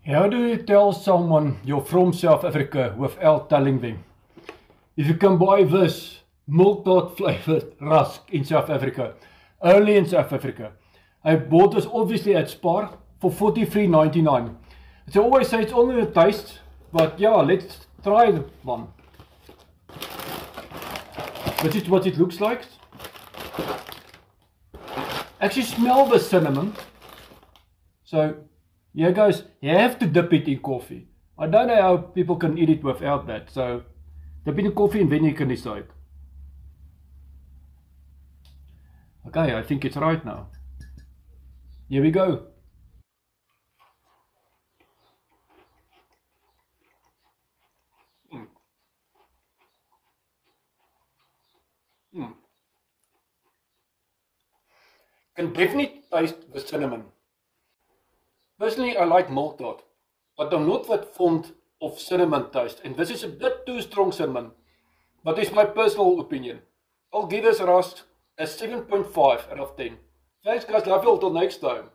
How do you tell someone you're from South Africa without telling them? If you can buy this milk tart flavored rusk in South Africa, only in South Africa. I bought this obviously at Spar for $43.99. So I always say it's only a taste, but yeah, let's try one. This is what it looks like. Actually smell the cinnamon. So yeah guys, you have to dip it in coffee. I don't know how people can eat it without that. So dip it in coffee and then you can decide. Okay, I think it's right now. Here we go. Can definitely taste the cinnamon. Personally, I like milk tart, but I'm not that fond of cinnamon taste, and this is a bit too strong cinnamon. But it's my personal opinion. I'll give this rusk a 7.5 out of 10. Thanks guys, love you all till next time.